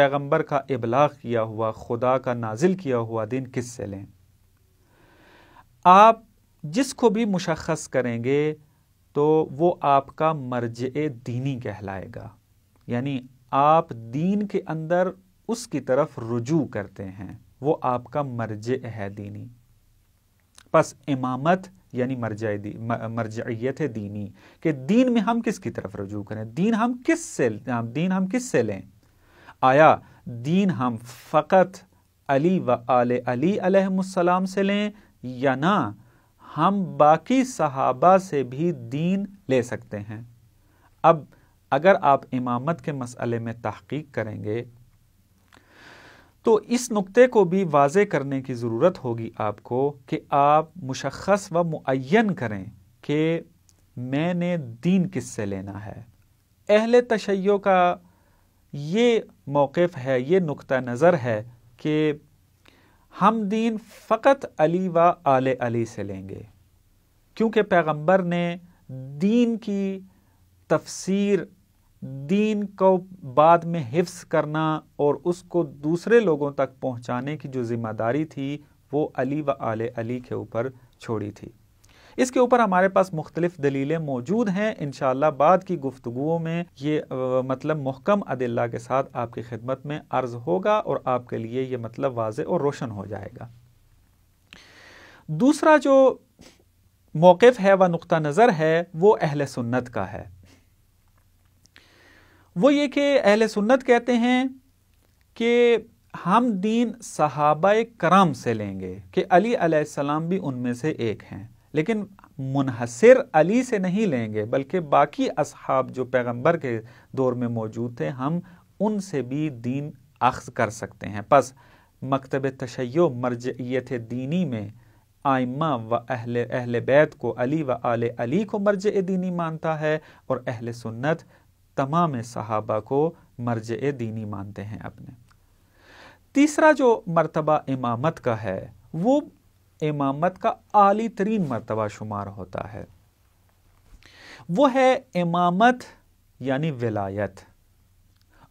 پیغمبر کا ابلاغ کیا ہوا، خدا کا نازل کیا ہوا دین کس سے لیں؟ آپ جس کو بھی مشخص کریں گے تو وہ آپ کا مرجع دینی کہلائے گا، یعنی آپ دین کے اندر اس کی طرف رجوع کرتے ہیں، وہ آپ کا مرجع ہے دینی۔ پس امامت یعنی مرجعیت دینی، کہ دین میں ہم کس کی طرف رجوع کریں، دین ہم کس سے لیں؟ آیا دین ہم فقط علی و آل علی علیہم السلام سے لیں، یا نہ ہم باقی صحابہ سے بھی دین لے سکتے ہیں؟ اب اگر آپ امامت کے مسئلے میں تحقیق کریں گے تو اس نقطے کو بھی واضح کرنے کی ضرورت ہوگی آپ کو، کہ آپ مشخص و معین کریں کہ میں نے دین کس سے لینا ہے۔ اہل تشیع کا یہ موقف ہے، یہ نقطہ نظر ہے کہ ہم دین فقط علی و آل علی سے لیں گے، کیونکہ پیغمبر نے دین کی تفسیر، دین کو بعد میں حفظ کرنا اور اس کو دوسرے لوگوں تک پہنچانے کی جو ذمہ داری تھی وہ علی و آل علی کے اوپر چھوڑی تھی۔ اس کے اوپر ہمارے پاس مختلف دلیلیں موجود ہیں، انشاءاللہ بعد کی گفتگوؤں میں یہ مطلب محکم ادلہ کے ساتھ آپ کی خدمت میں عرض ہوگا اور آپ کے لیے یہ مطلب واضح اور روشن ہو جائے گا۔ دوسرا جو موقف ہے و نقطہ نظر ہے وہ اہل سنت کا ہے، وہ یہ کہ اہل سنت کہتے ہیں کہ ہم دین صحابہ کرام سے لیں گے، کہ علی علیہ السلام بھی ان میں سے ایک ہیں، لیکن منحصر علی سے نہیں لیں گے، بلکہ باقی اصحاب جو پیغمبر کے دور میں موجود تھے ہم ان سے بھی دین اخذ کر سکتے ہیں۔ پس مکتب تشیع مرجعیت دینی میں آئمہ و اہل بیت کو، علی و آل علی کو مرجع دینی مانتا ہے، اور اہل سنت تمام صحابہ کو مرجع دینی مانتے ہیں اپنے۔ تیسرا جو مرتبہ امامت کا ہے وہ امامت کا اعلی ترین مرتبہ شمار ہوتا ہے، وہ ہے امامت یعنی ولایت،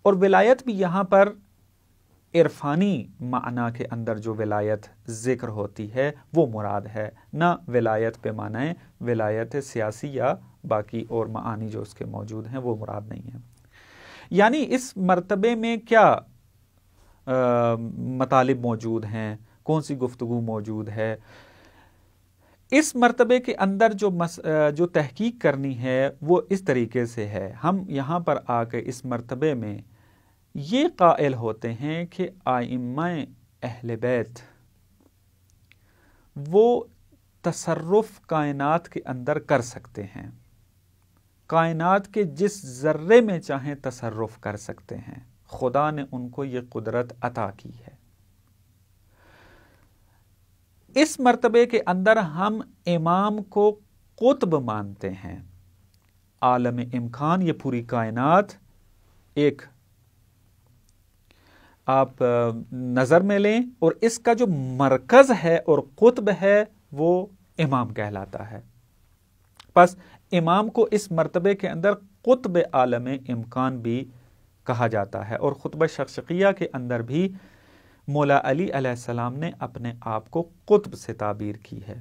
اور ولایت بھی یہاں پر عرفانی معنی کے اندر جو ولایت ذکر ہوتی ہے وہ مراد ہے، نہ ولایت پہ معنی ولایت سیاسی یا باقی اور معانی جو اس کے موجود ہیں وہ مراد نہیں ہے۔ یعنی اس مرتبے میں کیا مطالب موجود ہیں، کون سی گفتگو موجود ہے؟ اس مرتبے کے اندر جو تحقیق کرنی ہے وہ اس طریقے سے ہے، ہم یہاں پر آ کے اس مرتبے میں یہ قائل ہوتے ہیں کہ ائمہ اہل بیت وہ تصرف کائنات کے اندر کر سکتے ہیں، کائنات کے جس ذرے میں چاہیں تصرف کر سکتے ہیں، خدا نے ان کو یہ قدرت عطا کی ہے۔ اس مرتبے کے اندر ہم امام کو قطب مانتے ہیں، عالم امکان، یہ پوری کائنات ایک آپ نظر میں لیں، اور اس کا جو مرکز ہے اور قطب ہے وہ امام کہلاتا ہے۔ پس امام کو اس مرتبے کے اندر قطب عالم امکان بھی کہا جاتا ہے، اور خطبہ شقشقیہ کے اندر بھی مولا علی علیہ السلام نے اپنے آپ کو قطب سے تعبیر کی ہے۔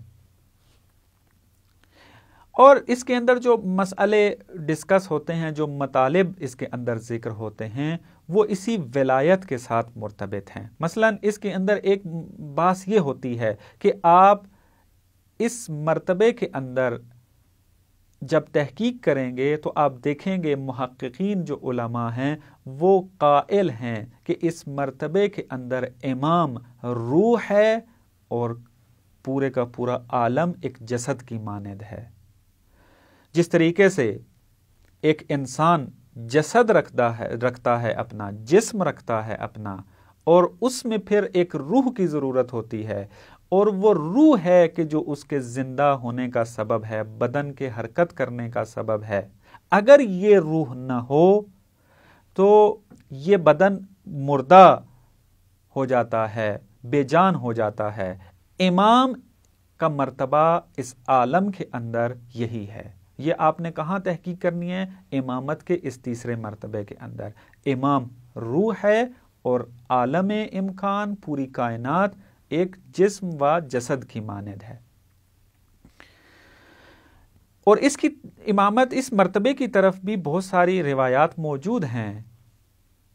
اور اس کے اندر جو مسئلے ڈسکس ہوتے ہیں، جو مطالب اس کے اندر ذکر ہوتے ہیں وہ اسی ولایت کے ساتھ مرتبط ہیں۔ مثلا اس کے اندر ایک بات یہ ہوتی ہے کہ آپ اس مرتبے کے اندر جب تحقیق کریں گے تو آپ دیکھیں گے محققین جو علماء ہیں وہ قائل ہیں کہ اس مرتبے کے اندر امام روح ہے اور پورے کا پورا عالم ایک جسد کی مانند ہے۔ جس طریقے سے ایک انسان جسد رکھتا ہے اپنا، جسم رکھتا ہے اپنا، اور اس میں پھر ایک روح کی ضرورت ہوتی ہے، اور وہ روح ہے کہ جو اس کے زندہ ہونے کا سبب ہے، بدن کے حرکت کرنے کا سبب ہے۔ اگر یہ روح نہ ہو تو یہ بدن مردہ ہو جاتا ہے، بے جان ہو جاتا ہے۔ امام کا مرتبہ اس عالم کے اندر یہی ہے۔ یہ آپ نے کہاں تحقیق کرنی ہے؟ امامت کے اس تیسرے مرتبے کے اندر۔ امام روح ہے اور عالم امکان پوری کائنات ایک جسم و جسد کی مانند ہے. اور اس کی امامت، اس مرتبے کی طرف بھی بہت ساری روایات موجود ہیں.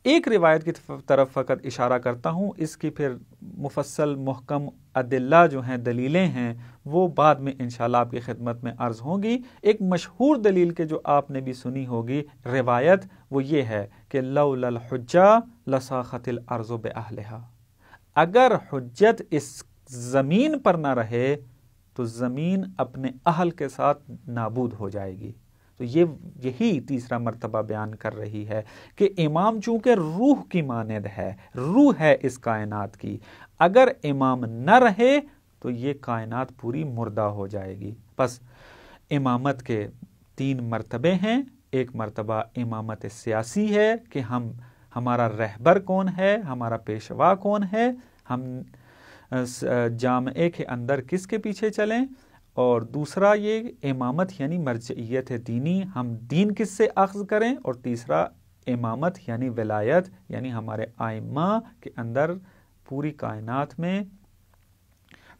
ایک روایت کی طرف فقط اشارہ کرتا ہوں، اس کی پھر مفصل محکم ادلہ جو ہیں، دلیلیں ہیں، وہ بعد میں انشاءاللہ آپ کی خدمت میں عرض ہوں گی. ایک مشہور دلیل کے جو آپ نے بھی سنی ہوگی روایت، وہ یہ ہے کہ لولا الحجہ لساخت الارض باہلہا، اگر حجت اس زمین پر نہ رہے تو زمین اپنے اہل کے ساتھ نابود ہو جائے گی. تو یہی تیسرا مرتبہ بیان کر رہی ہے کہ امام چونکہ روح کی مانند ہے، روح ہے اس کائنات کی، اگر امام نہ رہے تو یہ کائنات پوری مردہ ہو جائے گی. پس امامت کے 3 مرتبے ہیں. ایک مرتبہ امامت سیاسی ہے کہ ہمارا رہبر کون ہے، ہمارا پیشوا کون ہے، ہم جامعے کے اندر کس کے پیچھے چلیں. اور دوسرا یہ امامت یعنی مرجعیت دینی، ہم دین کس سے اخذ کریں. اور تیسرا امامت یعنی ولایت، یعنی ہمارے ائمہ کے اندر پوری کائنات میں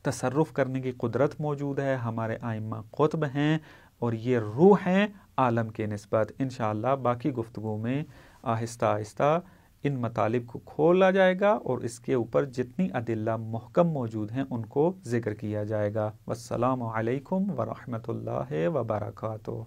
تصرف کرنے کی قدرت موجود ہے. ہمارے ائمہ قطب ہیں اور یہ روح ہیں عالم کے نسبت. انشاءاللہ باقی گفتگو میں آہستہ آہستہ ان مطالب کو کھولا جائے گا اور اس کے اوپر جتنی ادلہ محکم موجود ہیں ان کو ذکر کیا جائے گا. والسلام علیکم ورحمۃ اللہ وبرکاتہ.